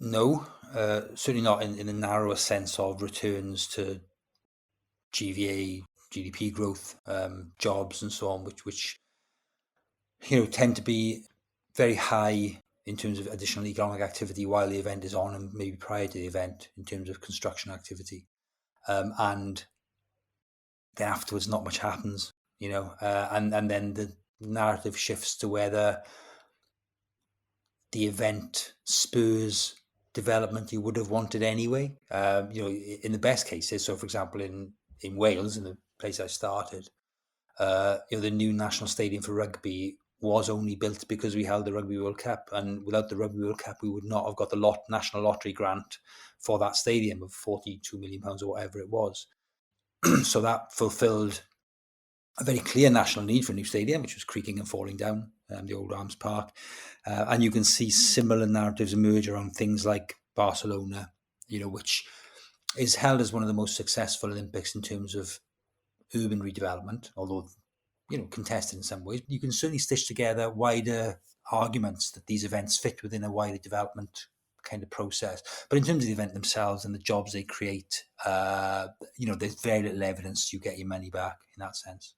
No, certainly not in the narrower sense of returns to GVA, GDP growth, jobs, and so on, which tend to be very high in terms of additional economic activity while the event is on, and maybe prior to the event in terms of construction activity. And then afterwards, not much happens, and then the narrative shifts to whether the event spurs development you would have wanted anyway. In the best cases, so for example, in Wales, in the place I started, the new national stadium for rugby was only built because we held the Rugby World Cup, and without the Rugby World Cup, we would not have got the national lottery grant for that stadium of £42 million or whatever it was. So that fulfilled a very clear national need for a new stadium, which was creaking and falling down, the old Arms Park. And you can see similar narratives emerge around things like Barcelona, which is held as one of the most successful Olympics in terms of urban redevelopment, although, contested in some ways. You can certainly stitch together wider arguments that these events fit within a wider development kind of process. But in terms of the event themselves and the jobs they create, there's very little evidence you get your money back in that sense.